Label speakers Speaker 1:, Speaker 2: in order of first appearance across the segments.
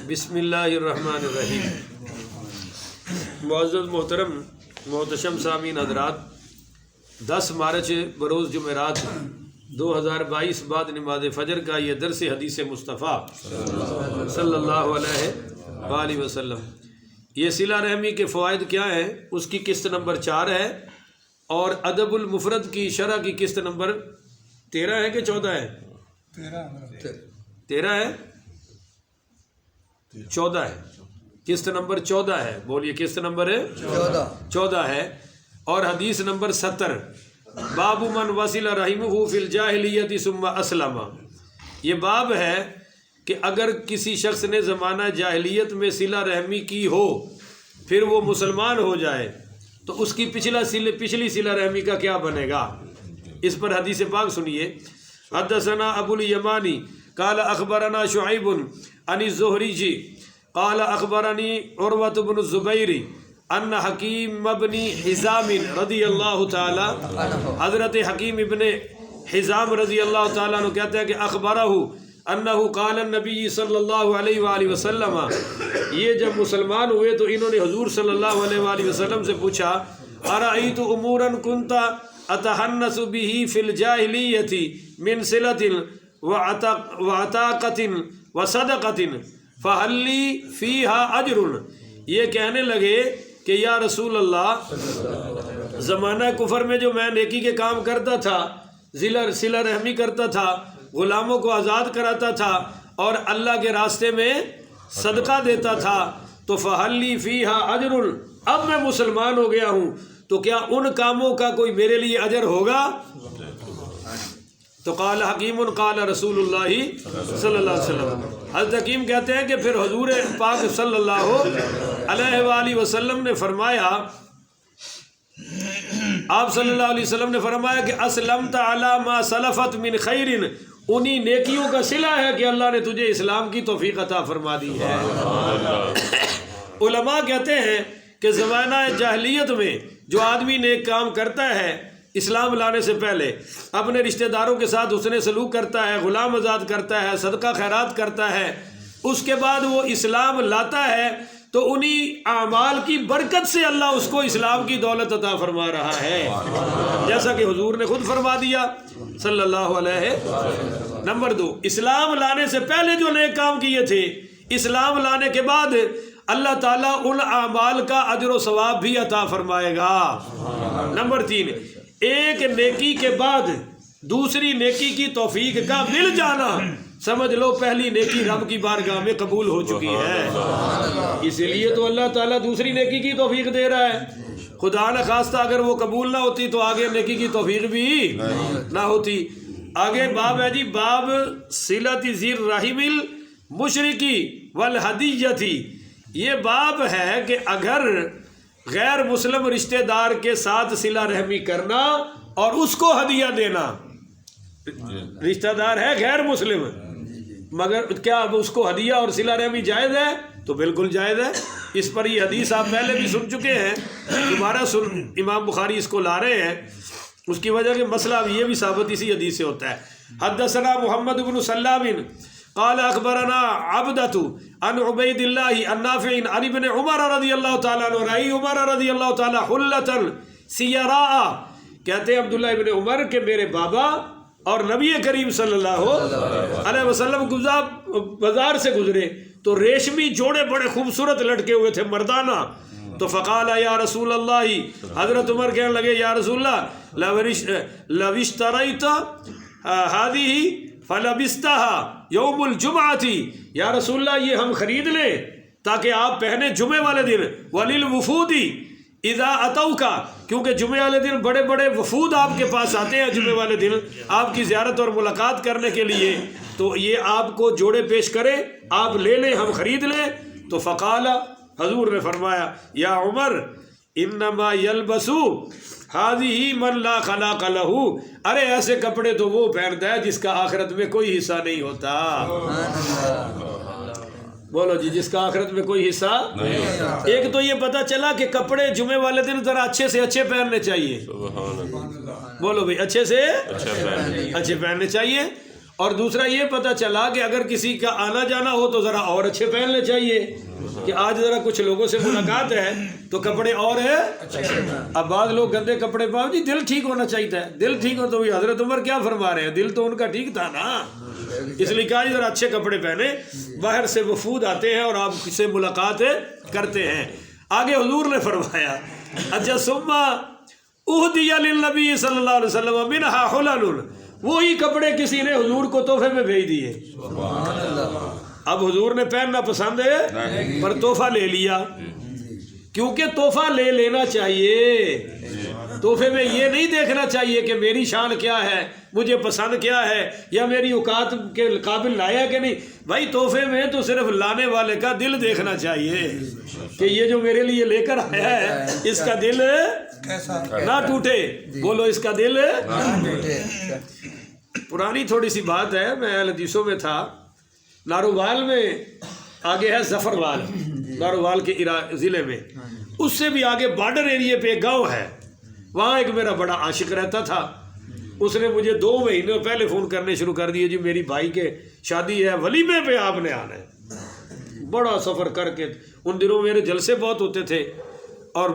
Speaker 1: بسم اللہ الرحمن الرحیم۔ معزز محترم محتشم سامعین حضرات، 10 مارچ بروز جمعرات 2022 بعد نماز فجر کا یہ درس حدیث مصطفیٰ صلی اللہ علیہ وآلہ وسلم۔ یہ صلہ رحمی کے فوائد کیا ہیں، اس کی قسط نمبر 4 ہے، اور ادب المفرد کی شرح کی قسط نمبر 13 ہے کہ 14 ہے؟ 13 ہے، 14 ہے، قسط نمبر 14 ہے۔ بولیے قسط نمبر 14 ہے، اور حدیث نمبر 70، باب من وصل رحمہ فی الجاہلیت ثم اسلم۔ یہ باب ہے کہ اگر کسی شخص نے زمانہ جاہلیت میں صلہ رحمی کی ہو پھر وہ مسلمان ہو جائے تو اس کی پچھلی صلہ رحمی کا کیا بنے گا۔ اس پر حدیث پاک سنیے۔ حدثنا ابو الیمانی قال اخبرنا شعیب عن الزہری قال اخبرنی عروۃ بن الزبیر ان حکیم ابن حزام رضی اللہ تعالی، حضرت حکیم ابن حزام رضی اللہ تعالیٰ عنہ کہتے ہیں کہ اخبرہ انہ قال النبی صلی اللہ علیہ وآلہ وسلم، یہ جب مسلمان ہوئے تو انہوں نے حضور صلی اللہ علیہ وآلہ وسلم سے پوچھا، ارأیت امورا کنت اتحنس به فی الجاہلیت من صلۃ وعتاقۃ وصدقۃ فہل لی فیہا اجر۔ یہ کہنے لگے کہ یا رسول اللہ، زمانہ کفر میں جو میں نیکی کے کام کرتا تھا، صلہ رحمی کرتا تھا، غلاموں کو آزاد کراتا تھا اور اللہ کے راستے میں صدقہ دیتا تھا، تو فہل لی فیہا اجر، اب میں مسلمان ہو گیا ہوں تو کیا ان کاموں کا کوئی میرے لیے اجر ہوگا؟ تو قال حکیم قال رسول اللہ صلی اللہ علیہ وسلم، حضرت حکیم کہتے ہیں کہ پھر حضور پاک صلی اللہ علیہ وآلہ وسلم نے فرمایا، آپ صلی اللہ علیہ وسلم نے فرمایا کہ اسلمت علی ما سلفت من خیر، انہی نیکیوں کا صلہ ہے کہ اللہ نے تجھے اسلام کی توفیق عطا فرما دی ہے۔ علماء کہتے ہیں کہ زمانہ جاہلیت میں جو آدمی نیک کام کرتا ہے اسلام لانے سے پہلے، اپنے رشتہ داروں کے ساتھ حسن سلوک کرتا ہے، غلام آزاد کرتا ہے، صدقہ خیرات کرتا ہے، اس کے بعد وہ اسلام لاتا ہے تو انہی اعمال کی برکت سے اللہ اس کو اسلام کی دولت عطا فرما رہا ہے، جیسا کہ حضور نے خود فرما دیا صلی اللہ علیہ۔ نمبر 2، اسلام لانے سے پہلے جو نیک کام کیے تھے، اسلام لانے کے بعد اللہ تعالیٰ ان اعمال کا اجر و ثواب بھی عطا فرمائے گا۔ نمبر 3، ایک نیکی کے بعد دوسری نیکی کی توفیق کا مل جانا، سمجھ لو پہلی نیکی رب کی بارگاہ میں قبول ہو چکی ہے، اسی لیے تو اللہ تعالیٰ دوسری نیکی کی توفیق دے رہا ہے۔ خدا نہ خواستہ اگر وہ قبول نہ ہوتی تو آگے نیکی کی توفیق بھی نہ ہوتی۔ آگے باب ہے جی، باب صلۃ ذی الرحم المشرکی والہدیۃ۔ یہ باب ہے کہ اگر غیر مسلم رشتہ دار کے ساتھ صلہ رحمی کرنا اور اس کو ہدیہ دینا، رشتہ دار ہے غیر مسلم مگر کیا اب اس کو ہدیہ اور صلہ رحمی جائز ہے؟ تو بالکل جائز ہے۔ اس پر یہ حدیث آپ پہلے بھی سن چکے ہیں، دوبارہ امام بخاری اس کو لا رہے ہیں، اس کی وجہ کہ مسئلہ یہ بھی ثابت اسی حدیث سے ہوتا ہے۔ حدثنا محمد بن سلام قال اخبرنا عبدۃ عن عبید اللہ عن نافع عن ابن عمر رضی اللہ تعالیٰ عنہ رأی عمر رضی اللہ تعالیٰ حلۃ سیراء، کہتے ہیں عبداللہ ابن عمر کہ میرے بابا اور نبی کریم صلی اللہ علیہ وسلم بازار سے گزرے تو ریشمی جوڑے بڑے خوبصورت لٹکے ہوئے تھے مردانہ، تو فقال یا رسول اللہ، حضرت عمر کہنے لگے یا رسول اللہ لو اشتریت هذه فلبستها یوم الجمعہ، یا رسول اللہ یہ ہم خرید لیں تاکہ آپ پہنے جمعے والے دن، وللوفود اذا اتوک، کیونکہ جمعے والے دن بڑے بڑے وفود آپ کے پاس آتے ہیں جمعے والے دن آپ کی زیارت اور ملاقات کرنے کے لیے، تو یہ آپ کو جوڑے پیش کرے، آپ لے لیں، ہم خرید لیں۔ تو فقال، حضور نے فرمایا یا عمر انما یلبسو ہذہ من لا خلاق لہ، ارے ایسے کپڑے تو وہ پہنتا ہے جس کا آخرت میں کوئی حصہ نہیں ہوتا۔ بولو جی، جس کا آخرت میں کوئی حصہ نہیں ہوتا۔ ایک تو یہ پتا چلا کہ کپڑے جمعے والے دن ذرا اچھے سے اچھے پہننے چاہیے، بولو بھائی اچھے سے اچھے پہننے چاہیے، اور دوسرا یہ پتہ چلا کہ اگر کسی کا آنا جانا ہو تو ذرا اور اچھے پہننے چاہیے کہ آج ذرا کچھ لوگوں سے ملاقات ہے تو کپڑے اور ہے. اب بعض لوگ گندے کپڑے پاؤ جی دل ٹھیک ہونا چاہیے. دل ٹھیک ہو تو حضرت عمر کیا فرما رہے ہیں, دل تو ان کا ٹھیک تھا نا, اس لیے کہا ذرا اچھے کپڑے پہنے. باہر سے وفود آتے ہیں اور آپ سے ملاقات کرتے ہیں. آگے حضور نے فرمایا اچھا ثم اہدی للنبی صلی اللہ علیہ وسلم منہا حلل, وہی کپڑے کسی نے حضور کو تحفے میں بھیج دیے. اب حضور نے پہننا پسند ہے پر تحفہ لے لیا, کیونکہ تحفہ لے لینا چاہیے. تحفے میں یہ نہیں دیکھنا چاہیے کہ میری شان کیا ہے, مجھے پسند کیا ہے, یا میری اوقات کے قابل لایا کہ نہیں. بھائی تحفے میں تو صرف لانے والے کا دل دیکھنا چاہیے کہ یہ جو میرے لیے لے کر آیا ہے اس کا دل نہ ٹوٹے. بولو اس کا دل نہ ٹوٹے. پرانی تھوڑی سی بات ہے, میں حدیثوں میں تھا, نارووال میں آگے ہے ظفروال, نارووال کے ضلع میں, اس سے بھی آگے بارڈر ایریے پہ ایک گاؤں ہے. وہاں ایک میرا بڑا عاشق رہتا تھا. اس نے مجھے 2 مہینے پہلے فون کرنے شروع کر دیے, جی میری بھائی کے شادی ہے, ولیمے پہ آپ نے آنا ہے. بڑا سفر کر کے, ان دنوں میرے جلسے بہت ہوتے تھے اور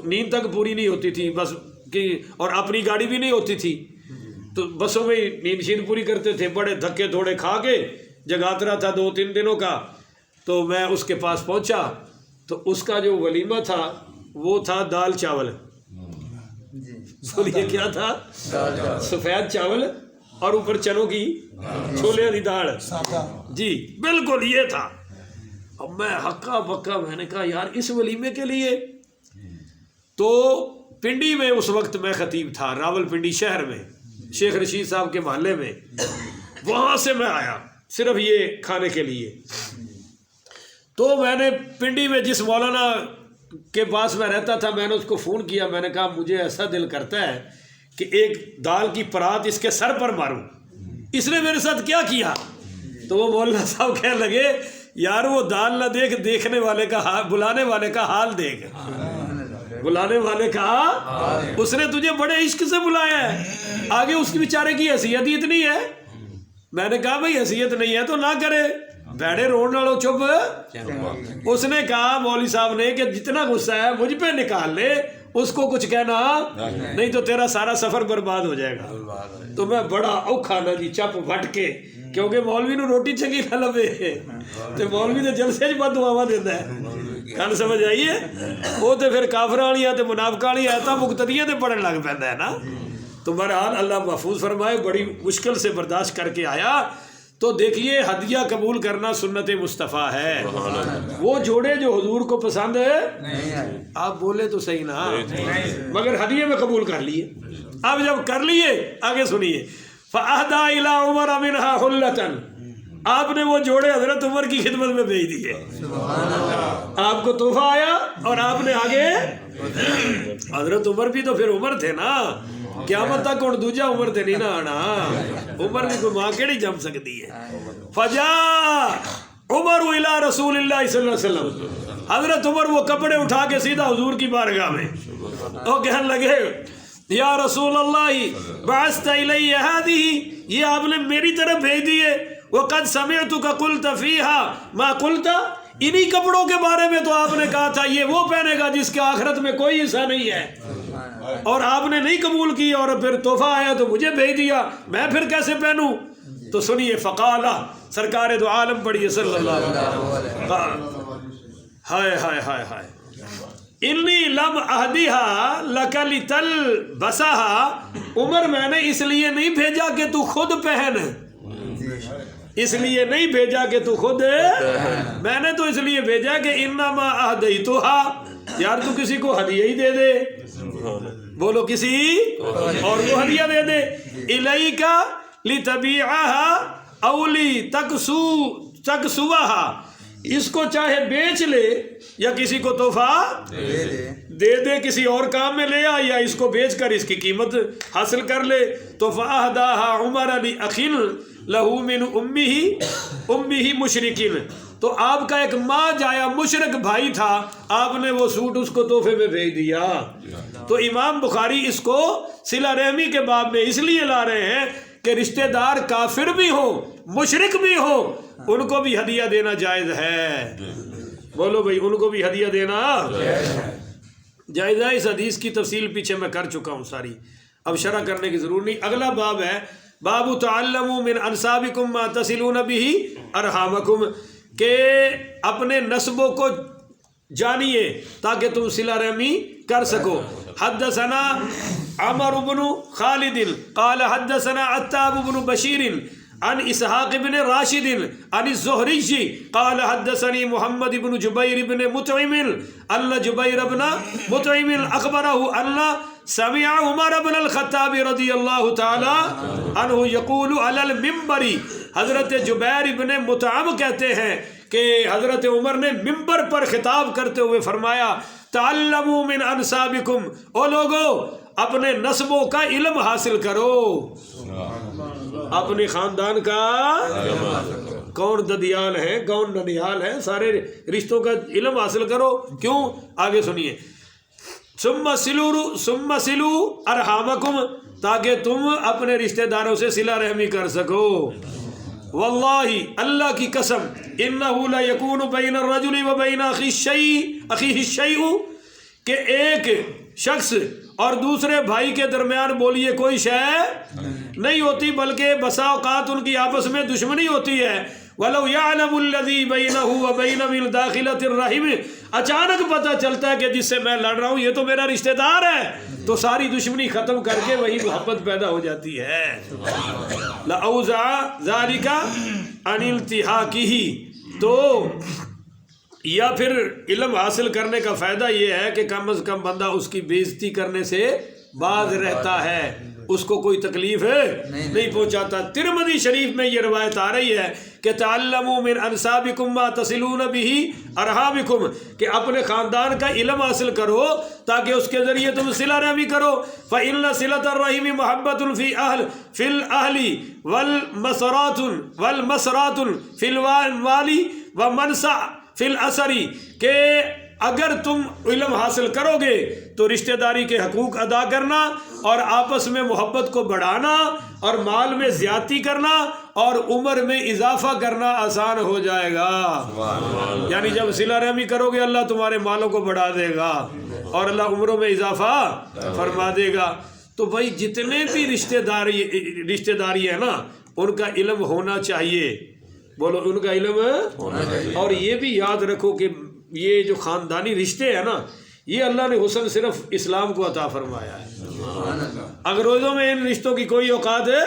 Speaker 1: نیند تک پوری نہیں ہوتی تھی بس کہ, اور اپنی گاڑی بھی نہیں ہوتی تھی تو بسوں میں نیند شین پوری کرتے تھے. بڑے دھکے تھوڑے کھا کے جگاترا تھا 2-3 دنوں کا. تو میں اس کے پاس پہنچا تو اس کا جو ولیمہ تھا وہ تھا دال چاول. سنیے کیا تھا, سفید چاول اور اوپر چنوں کی چھولے کی دال. جی بالکل یہ تھا. اب میں ہکا بکا, میں نے کہا یار اس ولیمے کے لیے. تو پنڈی میں اس وقت میں خطیب تھا, راول پنڈی شہر میں, شیخ رشید صاحب کے محلے میں. وہاں سے میں آیا صرف یہ کھانے کے لیے. تو میں نے پنڈی میں جس مولانا کے پاس میں رہتا تھا میں نے اس کو فون کیا. میں نے کہا مجھے ایسا دل کرتا ہے کہ ایک دال کی پرات اس کے سر پر ماروں, اس نے میرے ساتھ کیا کیا. تو وہ مولانا صاحب کہنے لگے یار وہ دال نہ دیکھ, دیکھنے والے کا حال, بلانے والے کا حال دیکھ. بلانے والے کا, اس نے تجھے بڑے عشق سے بلایا ہے, آگے اس کی بیچارے کی حیثیت ہی اتنی ہے. میں نے کہا بھائی حیثیت نہیں ہے تو نہ کرے, بیڑے روڈ والوں چپ. اس نے کہا مولوی صاحب نے کہ جتنا غصہ ہے مجھ پہ نکال لے, اس کو کچھ کہنا نہیں تو تیرا سارا سفر برباد ہو جائے گا. تو میں بڑا اوکھا نا جی چپ وٹ کے, کیونکہ مولوی نو روٹی چنگی نہ لبے تو مولوی تو جلسے چ بد دعاواں دیندا ہے. گل سمجھ آئیے, وہ تو پھر کافراں والیاں تے منافقاں والیاں آیتاں مقتدیاں تے پڑھن لگ پیندا ہے نا. تو بہرحال اللہ محفوظ فرمائے, بڑی مشکل سے برداشت کر کے آیا. تو دیکھیے ہدیہ قبول کرنا سنت مصطفیٰ ہے. وہ جوڑے جو حضور کو پسند ہے, آپ بولے تو صحیح نا, مگر ہدیے میں قبول کر لیے. اب جب کر لیے آگے سنیے, فَأَهْدَىٰ إِلَىٰ عُمَرَ مِنْهَا حُلَّةً, آپ نے وہ جوڑے حضرت عمر کی خدمت میں بھیج دیے. آپ کو تحفہ آیا اور آپ نے آگے, حضرت عمر بھی تو پھر عمر تھے نا, قیامت تک اور دوجا عمر تے نہیں نہ آنا. عمر بھی کوئی ماں کیڑی جم سکتی ہے. فجاء عمر الى رسول اللہ صلی اللہ علیہ وسلم, حضرت عمر وہ کپڑے اٹھا کے سیدھا حضور کی بارگاہ میں, وہ کہنے لگے یا رسول اللہ بعثت الی هذه, یہ آپ نے میری طرف بھیج دیے. وقد سمعتک قلت فیها ما قلت, انہی کپڑوں کے بارے میں تو آپ نے کہا تھا یہ وہ پہنے گا جس کے آخرت میں کوئی حصہ نہیں ہے, اور آپ نے نہیں قبول کی اور پھر تحفہ آیا تو مجھے بھیج دیا, میں پھر کیسے پہنوں. تو سنیے فقال, سرکار دو عالم پڑھیے صلی اللہ علیہ وسلم, ہائے ہائے ہائے ہائے, انی لم اہدیہا لک لتلبسہا, عمر میں نے اس لیے نہیں بھیجا کہ تو خود پہن, اس لیے نہیں بھیجا کہ تو خود, میں نے تو اس لیے بھیجا کہ انما اہدیتھا, یار تو کسی کو ہدیہ ہی دے دے. بولو کسی اور کو ہدیہ دے دے. الیکا لتبیعہا او لتکسوہا, اس کو چاہے بیچ لے یا کسی کو تحفہ دے دے, کسی اور کام میں لے آ, یا اس کو بیچ کر اس کی قیمت حاصل کر لے. تو فَأَهْدَاهَا عُمَرَ لِأَخٍ لَهُ مِنْ أُمِّهِ مُشْرِكٍ, تو آپ کا ایک ماں جایا مشرک بھائی تھا, آپ نے وہ سوٹ اس کو تحفے میں بھیج دیا. تو امام بخاری اس کو صلہ رحمی کے باب میں اس لیے لا رہے ہیں کہ رشتہ دار کافر بھی ہو مشرک بھی ہو ان کو بھی ہدیہ دینا جائز ہے. بولو بھائی ان کو بھی ہدیہ دینا جائز ہے. اس حدیث کی تفصیل پیچھے میں کر چکا ہوں ساری، اب شرح کرنے کی ضرورت نہیں. اگلا باب ہے باب تعلموا من انسابکم ما تصلون به ارحامکم، کہ اپنے نسبوں کو جانیے تاکہ تم صلہ رحمی کر سکو. حدثنا عمر بن خالد قال حدثنا عتاب بن بشیر عن اسحاق بن راشد عن الزہری قال حدثني محمد بن جبیر بن مطعم ان جبیر بن مطعم اخبره ان سمع عمر بن الخطاب رضی اللہ تعالی عنہ یقول علی المنبر. حضرت جبیر بن مطعم کہتے ہیں کہ حضرت عمر نے منبر پر خطاب کرتے ہوئے فرمایا تعلموا من انسابکم، او لوگو اپنے نسبوں کا علم حاصل کرو، اپنے خاندان کا کون ددیال ہے کون ننیال ہے سارے رشتوں کا علم حاصل کرو. کیوں؟ آگے سنیے. ثم صلوا ارحامکم، تاکہ تم اپنے رشتہ داروں سے صلہ رحمی کر سکو. واللہ اللہ کی قسم انہ لا یکون بین الرجل و بین اخیہ الشیء، کہ ایک شخص اور دوسرے بھائی کے درمیان بولیے کوئی شے نہیں ہوتی، بلکہ بسا اوقات ان کی آپس میں دشمنی ہوتی ہے. وَلَوْ يَعْلَمُ الَّذِي بَيْنَهُ وَبَيْنَ مِنْ دَاخِلَةِ الرَّحِمِ، اچانک پتہ چلتا ہے کہ جس سے میں لڑ رہا ہوں یہ تو میرا رشتہ دار ہے، تو ساری دشمنی ختم کر کے وہی محبت پیدا ہو جاتی ہے. لَأَوْزَعَ ذَلِكَ عَنِ الْتِحَاقِهِ، تو یا پھر علم حاصل کرنے کا فائدہ یہ ہے کہ کم از کم بندہ اس کی بے عزتی کرنے سے باز رہتا ہے، اس کو کوئی تکلیف نہیں پہنچاتا. ترمذی شریف میں یہ روایت آ رہی ہے کہ تعلموا من انسابکم ما تصلون به ارحامکم، کہ اپنے خاندان کا علم حاصل کرو تاکہ اس کے ذریعے تم صلہ رحمی کرو. فإن صلة الرحم محبة في الأهل والمسرات في الوالي ومنسع فی الاسری، کہ اگر تم علم حاصل کرو گے تو رشتہ داری کے حقوق ادا کرنا اور آپس میں محبت کو بڑھانا اور مال میں زیادتی کرنا اور عمر میں اضافہ کرنا آسان ہو جائے گا. یعنی جب صلہ رحمی کرو گے اللہ تمہارے مالوں کو بڑھا دے گا اور اللہ عمروں میں اضافہ فرما دے گا. تو بھائی جتنے بھی رشتہ داری ہے نا ان کا علم ہونا چاہیے. بولو ان کا علم ہے. اور یہ بھی یاد رکھو کہ یہ جو خاندانی رشتے ہیں نا یہ اللہ نے حسن صرف اسلام کو عطا فرمایا ہے. انگریزوں میں ان رشتوں کی کوئی اوقات ہے؟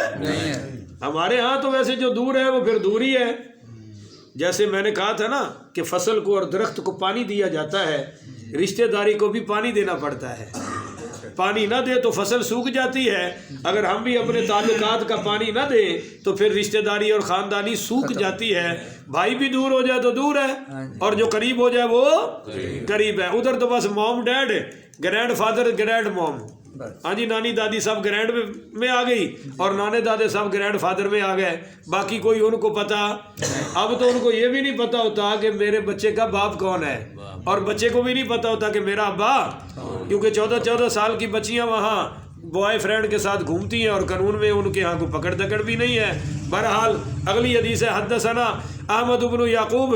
Speaker 1: ہمارے ہاں تو ویسے جو دور ہے وہ پھر دور ہی ہے. جیسے میں نے کہا تھا نا کہ فصل کو اور درخت کو پانی دیا جاتا ہے، رشتہ داری کو بھی پانی دینا پڑتا ہے. پانی نہ دے تو فصل سوکھ جاتی ہے. اگر ہم بھی اپنے تعلقات کا پانی نہ دیں تو پھر رشتہ داری اور خاندانی سوکھ جاتی ہے. بھائی بھی دور ہو جائے تو دور ہے اور جو قریب ہو جائے وہ قریب ہے. ادھر تو بس موم ڈیڈ، گرینڈ فادر گرینڈ موم، ہاں جی نانی دادی سب گرینڈ میں آ گئی اور نانے دادے سب گرینڈ فادر میں آ گئے. باقی کوئی ان کو پتا، اب تو ان کو یہ بھی نہیں پتا ہوتا کہ میرے بچے کا باپ کون ہے، اور بچے کو بھی نہیں پتا ہوتا کہ میرا ابا، کیونکہ 14 سال کی بچیاں وہاں بوائے فرینڈ کے ساتھ گھومتی ہیں اور قانون میں ان کے ہاں کو پکڑ دکڑ بھی نہیں ہے. بہرحال اگلی حدیث ہے حدثنا احمد بن یعقوب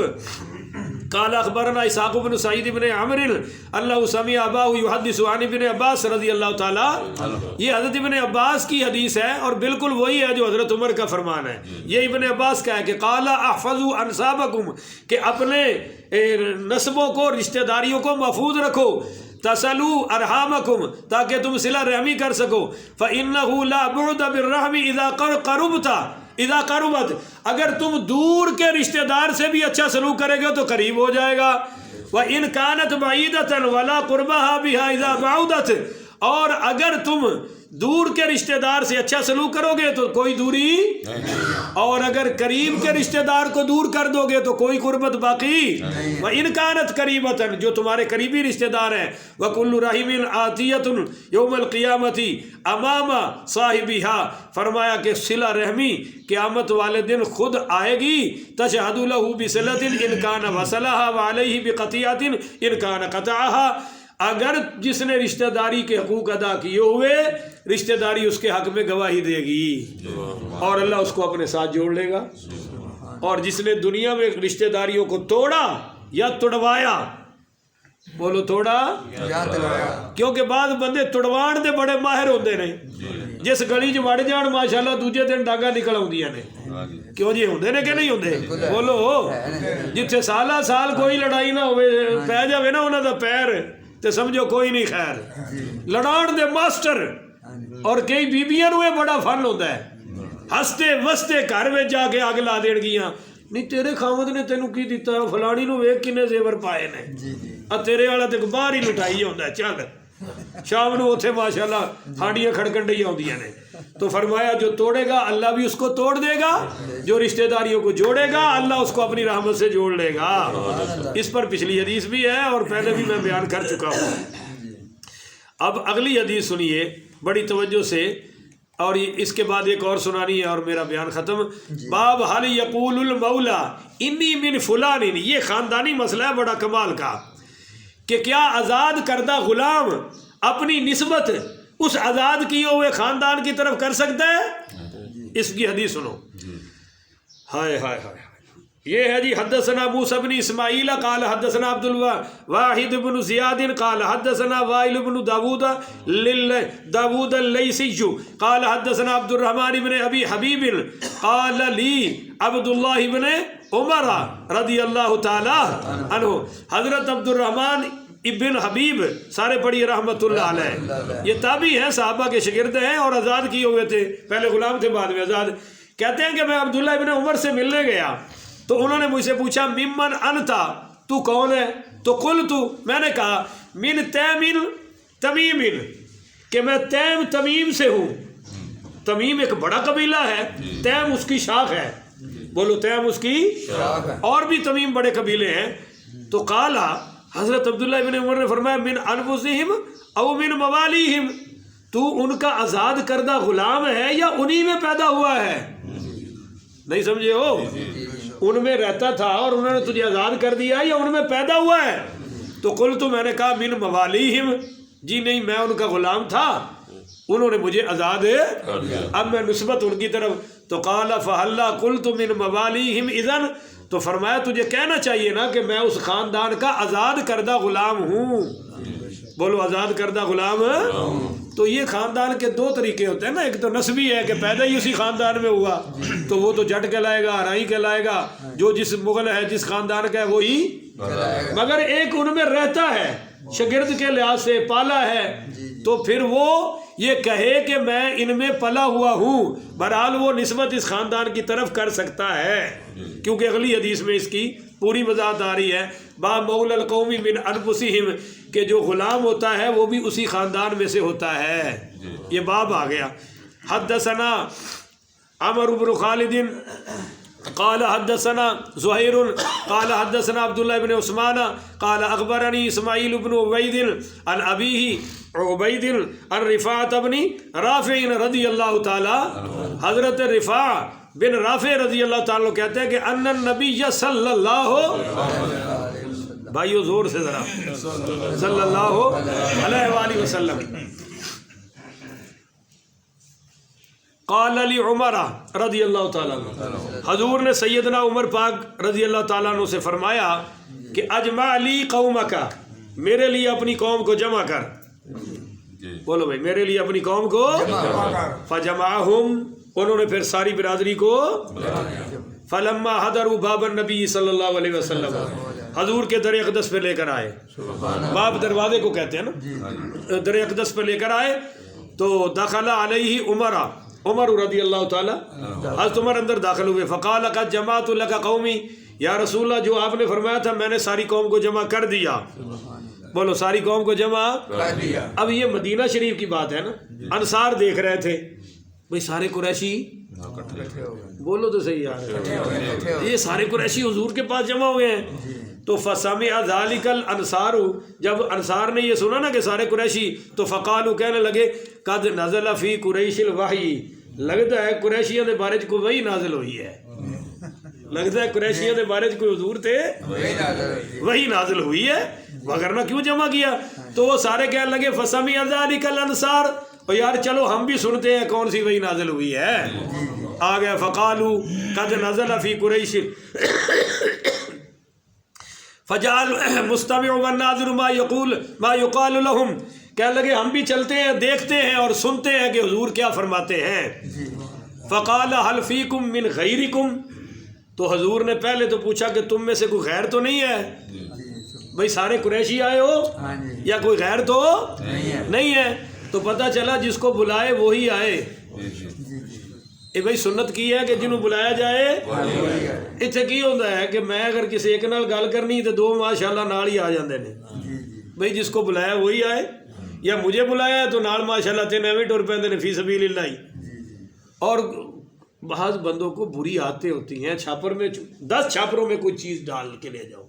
Speaker 1: قال اخبرنا اسحاق بن سعید بن عمرو اللہ سمع اباه يحدث عن ابن عباس رضی اللہ تعالی. یہ حضرت ابن عباس کی حدیث ہے اور بالکل وہی ہے جو حضرت عمر کا فرمان ہے. یہ ابن عباس کا ہے کہ قال احفظوا انسابکم، کہ اپنے نسبوں کو رشتہ داریوں کو محفوظ رکھو. تصلوا ارحامکم، تاکہ تم صلہ رحمی کر سکو. فإنه لا بعد بالرحم اذا قربت، اگر تم دور کے رشتہ دار سے بھی اچھا سلوک کرے گے تو قریب ہو جائے گا. وإن كانت بعيدة ولا قربها بها اذا بعدت، اور اگر تم دور کے رشتہ دار سے اچھا سلوک کرو گے تو کوئی دوری، اور اگر قریب کے رشتہ دار کو دور کر دو گے تو کوئی قربت باقی. وَإِنْ كَانَتْ قَرِيبَةً، جو تمہارے قریبی رشتہ دار ہیں. وَكُلُّ رَحِمٍ آتِيَةٌ يَوْمَ الْقِيَامَةِ أَمَامَ صَاحِبِهَا، فرمایا کہ صلہ رحمی قیامت والے دن خود آئے گی. تَشْهَدُ لَهُ بِصِلَةٍ إِنْ كَانَ وَصَلَهَا وَعَلَيْهِ بِقَطِيعَةٍ إِنْ كَانَ قَطَعَهَا. اگر جس نے رشتہ داری کے حقوق ادا کیے ہوئے رشتہ داری اس کے حق میں گواہی دے گی اور اللہ اس کو اپنے ساتھ جوڑ لے گا. اور جس نے دنیا میں رشتہ داریوں کو توڑا یا توڑوایا، بولو توڑا، کیونکہ بعض بندے توڑوان دے بڑے ماہر ہوندے نے. جس گلی چ وڑ جان ماشاءاللہ دوجے دن ڈانگا نکل آؤندیاں نے. کیوں جی ہوندے نے کہ نہیں ہوندے؟ بولو جتھے سالہ سال کوئی لڑائی نہ ہوئے پی جاوے نا انہاں دا پیر تے سمجھو کوئی نہیں خیر. لڑان دے ماسٹر اور کئی بیبیاں نو بڑا فن ہوتا ہے. ہستے وستے گھر میں جا کے اگ لا دین گیاں، نہیں تیرے خامد نے تینوں کی دیتا ہے، فلانی نو ویکھ کنے زیور پائے نے، تیرے والا تے باہر ہی لٹائی ہوندا ہے. چل شام نو اوتھے ماشاءاللہ ہانڈیاں کھڑکن ڈی آؤندیاں نے. تو فرمایا جو توڑے گا اللہ بھی اس کو توڑ دے گا، جو رشتہ داریوں کو جوڑے گا اللہ اس کو اپنی رحمت سے جوڑ لے گا. اس پر پچھلی حدیث بھی ہے اور پہلے بھی میں بیان کر چکا ہوں. اب اگلی حدیث سنیے بڑی توجہ سے، اور اس کے بعد ایک اور سنانی ہے اور میرا بیان ختم. باب حل یقول المولا انی من فلان، یہ خاندانی مسئلہ ہے بڑا کمال کا کہ کیا آزاد کردہ غلام اپنی نسبت اس آزاد کیے ہوئے خاندان کی طرف کر سکتا ہے؟ اس کی حدیث سنو. ہائے ہائے ہائے، یہ ہے جی حدثنا موسیٰ بن اسماعیل قال حدثنا عبد الواحد بن زیاد قال حدثنا وائل بن داود اللیثی قال حدثنا عبد الرحمن بن ابی حبیب قال لی عبد اللہ بن عمر رضی اللہ تعالی عنہ. حضرت عبد الرحمن ابن حبیب سارے پڑھی رحمت اللہ علیہ، یہ تابعی ہیں، صحابہ کے شاگرد ہیں اور آزاد کیے ہوئے تھے، پہلے غلام تھے بعد میں آزاد. کہتے ہیں کہ میں عبداللہ ابن عمر سے ملنے گیا تو انہوں نے مجھ سے پوچھا ممن انتا، تو کون ہے؟ تو قلت، میں نے کہا من تمیم، کہ میں تیم تمیم سے ہوں. تمیم ایک بڑا قبیلہ ہے، تیم اس کی شاخ ہے. بولو تیم اس کی شاخ ہے، اور بھی تمیم بڑے قبیلے ہیں. تو قالا، حضرت عبداللہ ابن عمر نے فرمایا من انفسہم او من موالیہم، تو ان کا آزاد کردہ غلام ہے یا انہی میں پیدا ہوا ہے؟ نہیں سمجھے ہو؟ ان میں رہتا تھا اور انہوں نے تجھے آزاد کر دیا یا ان میں پیدا ہوا ہے؟ تو قلت، میں نے کہا من موالیہم، جی نہیں میں ان کا غلام تھا، انہوں نے مجھے آزاد اب میں نسبت ان کی طرف. تو قال فہلا قلت من موالیہم اذن، تو فرمایا تجھے کہنا چاہیے نا کہ میں اس خاندان کا آزاد کردہ غلام ہوں. بولو آزاد کردہ غلام. تو یہ خاندان کے دو طریقے ہوتے ہیں نا، ایک تو نسبی ہے کہ پیدا ہی اسی خاندان میں ہوا تو وہ تو جٹ کہلائے گا، رائی کہلائے گا، جو جس مغل ہے جس خاندان کا ہے وہی. مگر ایک ان میں رہتا ہے، شاگرد کے لحاظ سے پالا ہے، تو پھر وہ یہ کہے کہ میں ان میں پلا ہوا ہوں، بہرحال وہ نسبت اس خاندان کی طرف کر سکتا ہے، کیونکہ اگلی حدیث میں اس کی پوری وضاحت آ رہی ہے. با مولا القوم من انفسہم، کہ جو غلام ہوتا ہے وہ بھی اسی خاندان میں سے ہوتا ہے. یہ باب آ گیا. حدثنا عمر بن خالد قال حدثنا زہیر قال حدثنا عبداللہ بن عثمان قال اخبرنی اسماعیل بن عبید عن ابیہ عبید عن رفاعۃ بن رافع رضی اللہ تعالی. حضرت رفاع بن رافع رضی اللہ تعالی کہتے ہیں کہ ان النبی صلی اللہ، بھائیو زور سے ذرا، صلی اللہ علیہ وآلہ وسلم، قال علی عمر رضی اللہ تعالیٰ عنہ، حضور نے سیدنا عمر پاک رضی اللہ تعالیٰ عنہ سے فرمایا کہ اجمع لی قومک، میرے لیے اپنی قوم کو جمع کر. بولو بھائی، میرے لیے اپنی قوم کو فجمعہم، انہوں نے پھر ساری برادری کو. فلما حضروا باب النبی صلی اللہ علیہ وسلم، حضور کے در اقدس پہ لے کر آئے. باب دروازے کو کہتے ہیں نا، در اقدس پہ لے کر آئے تو دخل علیہ عمر رضی اللہ تعالی، حضرت عمر اندر داخل ہوئے. فقال قد جمعت لک قومی، یا رسول اللہ جو آپ نے فرمایا تھا میں نے ساری قوم کو جمع کر دیا. بولو ساری قوم کو جمع کر دیا. اب یہ مدینہ شریف کی بات ہے نا، انصار دیکھ رہے تھے بھئی سارے قریشی، بولو تو صحیح یار، یہ سارے قریشی حضور کے پاس جمع ہوئے ہیں. تو فسمع ذلک الانصار، جب انصار نے یہ سنا نا کہ سارے قریشی، تو فقالوا، کہنے لگے قد نزل فی قریش الوحی، لگتا ہے قریشیوں کے بارے کوئی وحی نازل ہوئی ہے، لگتا ہے قریشیوں کے بارے کوئی حضور تھے وحی نازل ہوئی ہے. وغیرہ کیوں جمع کیا؟ تو وہ سارے کہنے لگے فسمع ذلک الانصار، اور یار چلو ہم بھی سنتے ہیں کون سی وہی نازل ہوئی ہے۔ آ گئے فقالوا قد نزل فی قریش فجعل مستمع والناظر ما یقال لهم، کہنے لگے ہم بھی چلتے ہیں دیکھتے ہیں اور سنتے ہیں کہ حضور کیا فرماتے ہیں۔ فقال هل فیکم من غیرکم، تو حضور نے پہلے تو پوچھا کہ تم میں سے کوئی غیر تو نہیں ہے؟ بھائی سارے قریشی آئے ہو یا کوئی غیر تو نہیں ہے؟ تو پتہ چلا جس کو بلائے وہی آئے۔ یہ بھائی سنت کی ہے کہ جنہوں بلایا جائے، اتنے کی ہوتا ہے کہ میں اگر کسی ایک نال گل کرنی تو دو ماشاءاللہ نال ہی آ جاندے نے۔ بھائی جس کو بلایا وہی آئے، یا مجھے بلایا تو نال ماشاءاللہ تین ایویں ٹر پیندے نے فی سبیل اللہ۔ اور بعض بندوں کو بری عادتیں ہوتی ہیں، چھاپر میں 10 چھاپروں میں کوئی چیز ڈال کے لے جاؤ،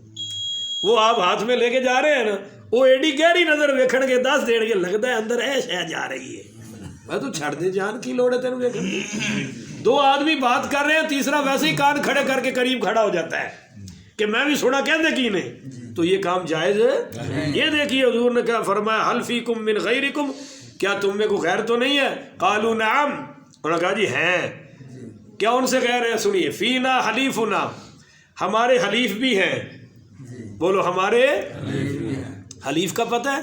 Speaker 1: وہ آپ ہاتھ میں لے کے جا رہے ہیں نا، وہ ایڈی گہری نظر ویکھن گے 10 دین کے، لگتا ہے اندر ایش ہے جا رہی ہے۔ میں تو چھڑ دے جان کی لوڑ ہے تینوں ویکھن کی؟ 2 آدمی بات کر رہے ہیں، تیسرا ویسے ہی کان کھڑے کر کے قریب کھڑا ہو جاتا ہے کہ میں بھی سنا کہندے کی نے، تو یہ کام جائز ہے؟ یہ دیکھیے حضور نے کیا فرمایا، حل فیکم من غیرکم، کیا تم میں کوئی غیر تو نہیں ہے؟ قالوا نعم، انہوں نے کہا جی ہیں۔ کیا ان سے غیر ہے؟ سنیے، فینا حلیفنا، ہمارے حلیف بھی ہیں۔ بولو ہمارے حلیف کا پتہ ہے؟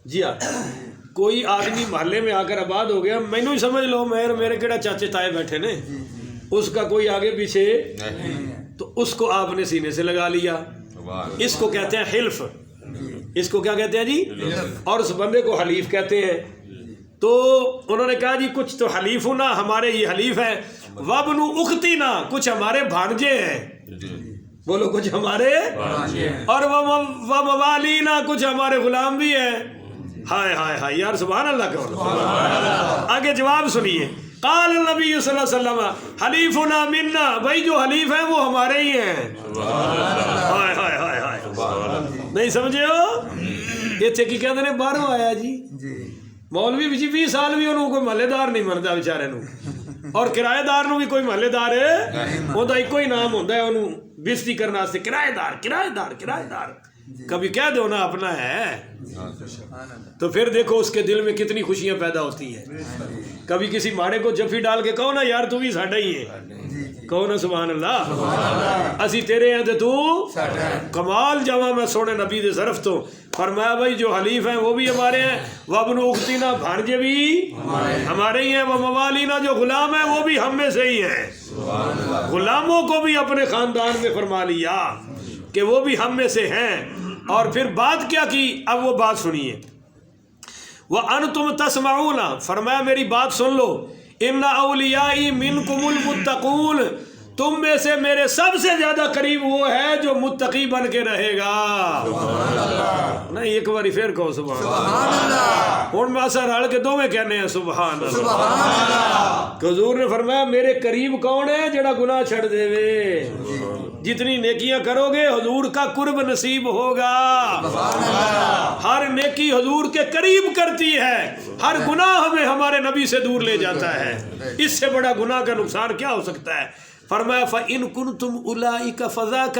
Speaker 1: جی ہاں، کوئی آدمی محلے میں آ کر آباد ہو گیا، مینوں ہی سمجھ لو میرے کیڑا چاچے تائے بیٹھے نے، اس کا کوئی آگے پیچھے، تو اس کو آپ نے سینے سے لگا لیا، اس کو کہتے ہیں حلف۔ اس کو کیا کہتے ہیں جی؟ اور اس بندے کو حلیف کہتے ہیں۔ تو انہوں نے کہا جی کچھ تو حلیفنا، ہمارے یہ حلیف ہیں، وابن اختینا، کچھ ہمارے بھانجے ہیں۔ بولو کچھ ہمارے، اور وموالینا، کچھ ہمارے غلام بھی ہیں۔ ہائے ہائے ہائے یار، سبحان اللہ کہو۔ آگے جواب سنیے، قال النبی صلی اللہ علیہ وسلم حلیفنا منا، بھائی جو حلیف ہیں وہ ہمارے ہی ہیں۔ ہائے ہائے ہائے ہائے، نہیں سمجھے ہو؟ یہ تھے کی کہتے ہیں باہروں آیا جی، مولوی بھی 20 سال بھی انہوں کوئی محلے دار نہیں منتا بیچارے نو، اور کرایہ دار نو بھی کوئی محلے دار ہے، وہ ایک ہی نام ہوتا ہے انہوں بےزتی کرنا سے، کرایہ دار کرایہ دار کرایہ دار۔ کبھی کہہ دو نا اپنا ہے، تو پھر دیکھو اس کے دل میں کتنی خوشیاں پیدا ہوتی ہیں۔ کبھی کسی ماڑے کو جفی ڈال کے کہو نا یار تو بھی ساڈا ہی ہے، کہو نا سبحان اللہ، اسی تیرے ہیں تو کمال جاواں میں سونے نبی دے ظرف تو فرمایا بھائی جو حلیف ہیں وہ بھی ہمارے ہیں، وابن اختینا، بھانجے بھی ہمارے ہی ہیں، وموالینا، جو غلام ہیں وہ بھی ہم میں سے ہی ہیں۔ غلاموں کو بھی اپنے خاندان میں فرما لیا کہ وہ بھی ہم میں سے ہیں۔ اور پھر بات کیا کی؟ اب وہ بات سنیے، وَأَنْتُمْ تَسْمَعُونَ، فرمایا میری بات سن لو، إِنَّ أَوْلِيَائِي مِنْكُمُ الْمُتَّقُونَ، تم میں سے میرے سب سے زیادہ قریب وہ ہے جو متقی بن کے رہے گا۔ نہیں ایک باری پھر کہو سبحان اللہ، ہن ماسا رل کے دو میں کہنے ہیں سبحان اللہ۔ حضور نے فرمایا میرے قریب کون ہے؟ جڑا گناہ چھڑ دے وے، جتنی نیکیاں کرو گے حضور کا قرب نصیب ہوگا۔ ہر نیکی حضور کے قریب کرتی ہے، ہر گناہ ہمیں ہمارے نبی سے دور لے جاتا ہے۔ اس سے بڑا گناہ کا نقصان کیا ہو سکتا ہے؟ فرمایا فَإِن كُنْتُمْ أُولَئِكَ فَذَاكَ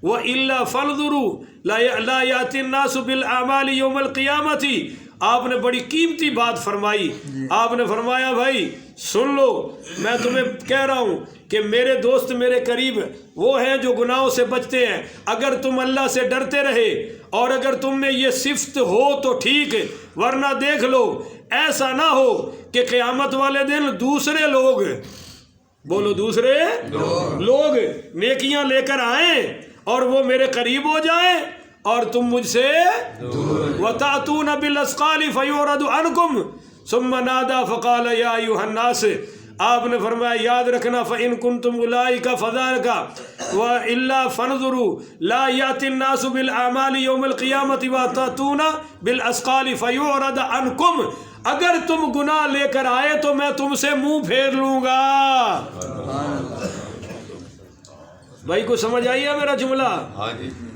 Speaker 1: وَإِلَّا فَانْظُرُوا لَا يَأْتِي النَّاسُ بِالْأَعْمَالِ يَوْمَ الْقِيَامَةِ۔ آپ نے بڑی قیمتی بات فرمائی، آپ نے فرمایا بھائی سن لو، میں تمہیں کہہ رہا ہوں کہ میرے دوست میرے قریب وہ ہیں جو گناہوں سے بچتے ہیں۔ اگر تم اللہ سے ڈرتے رہے اور اگر تم میں یہ صفت ہو تو ٹھیک، ورنہ دیکھ لو ایسا نہ ہو کہ قیامت والے دن دوسرے لوگ، بولو دوسرے لوگ نیکیاں لے کر آئیں اور وہ میرے قریب ہو جائیں اور تم مجھ سے وَتَأْتُونَ بِالْأَسْقَالِ فَيُعْرَضُ عَنْكُمْ ثُمَّ نَادَى فَقَالَ يَا أَيُّهَا النَّاسِ۔ آپ نے فرمایا یاد رکھنا فَإِن كُنْتُمْ أُولَئِكَ فَذَلِكَ وَإِلَّا فَانْظُرُوا لَا يَأْتِي النَّاسُ بِالْأَعْمَالِ يَوْمَ الْقِيَامَةِ وَتَأْتُونَ بِالْأَسْقَالِ فَيُعْرَضَ عَنْكُمْ۔ اگر تم گناہ لے کر آئے تو میں تم سے منہ پھیر لوں گا۔ بھائی کو سمجھ آئی ہے میرا جملہ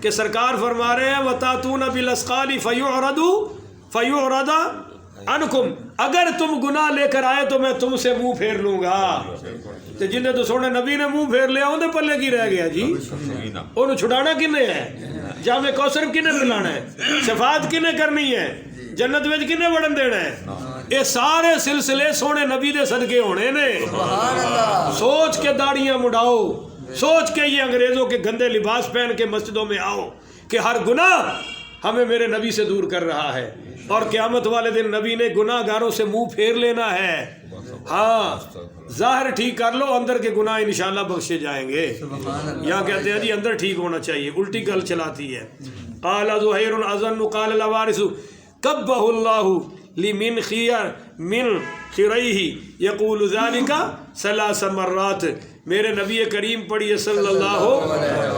Speaker 1: کہ سرکار فرما رہے ہیں وَتَأْتُونَ بِالْأَسْقَالِ فَيُعْرَضَ عَنْكُمْ، اگر تم گناہ لے کر آئے تو میں تم سے منہ پھیر لوں گا۔ تے جنہیں تو سونے نبی نے منہ پھیر لیا اندے پلے کی رہ گیا جی؟ انہوں چھڑانا کنے ہے؟ جامع کوثر کنے پلانا ہے؟ شفاعت کنے کرنی ہے؟ جنت وچ کنے وڑن دینا ہے؟ یہ سارے سلسلے سونے نبی دے صدقے ہونے نے۔ سوچ کے داڑیاں مڈاؤ، سوچ کے یہ انگریزوں کے گندے لباس پہن کے مسجدوں میں آؤ کہ ہر گناہ ہمیں میرے نبی سے دور کر رہا ہے، اور قیامت والے دن نبی نے گناہ گاروں سے منہ پھیر لینا ہے۔ ہاں ظاہر ٹھیک کر لو، اندر کے گناہ انشاءاللہ بخشے جائیں گے۔ یہاں کہتے ہیں جی اندر ٹھیک ہونا چاہیے، الٹی گل چلاتی ہے۔ قال زہیر اظن قال الوارث کبہ اللہ لمن خیر من خریہ یقول ذلک ثلاث مرات۔ میرے نبی کریم پڑھیے صلی اللہ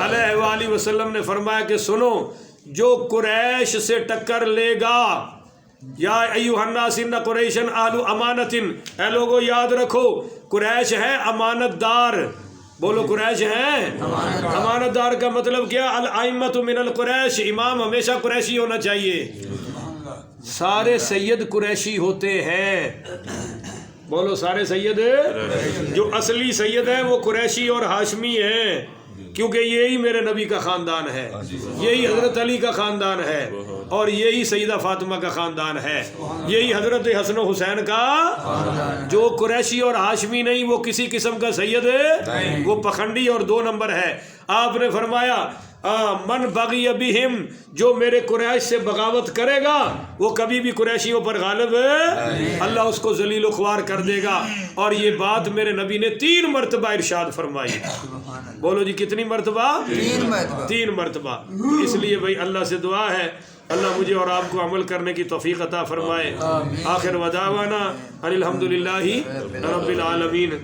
Speaker 1: علیہ وآلہ وسلم نے فرمایا کہ سنو، جو قریش سے ٹکر لے گا، یا ایھا الناس ان قریشن اہل امانت، اے لوگو یاد رکھو قریش ہے امانت دار۔ بولو قریش ہیں امانت دار کا مطلب کیا؟ الائمۃ من القریش، امام ہمیشہ قریشی ہونا چاہیے۔ سارے سید قریشی ہوتے ہیں، بولو سارے سید، جو اصلی سید ہیں وہ قریشی اور ہاشمی ہیں، کیونکہ یہی میرے نبی کا خاندان ہے، یہی حضرت علی کا خاندان ہے، اور یہی سیدہ فاطمہ کا خاندان ہے، یہی حضرت حسن و حسین کا۔ جو قریشی اور ہاشمی نہیں وہ کسی قسم کا سید ہے، وہ پخنڈی اور دو نمبر ہے۔ آپ نے فرمایا من بغی بہم، جو میرے قریش سے بغاوت کرے گا وہ کبھی بھی قریشیوں پر غالب ہے، اللہ اس کو ذلیل و خوار کر دے گا۔ اور یہ بات میرے نبی نے 3 مرتبہ ارشاد فرمائی۔ بولو جی کتنی مرتبہ؟ 3 مرتبہ۔ اس لیے بھائی اللہ سے دعا ہے اللہ مجھے اور آپ کو عمل کرنے کی توفیق عطا فرمائے۔ آخر ودعوانا ان الحمدللہ رب العالمین۔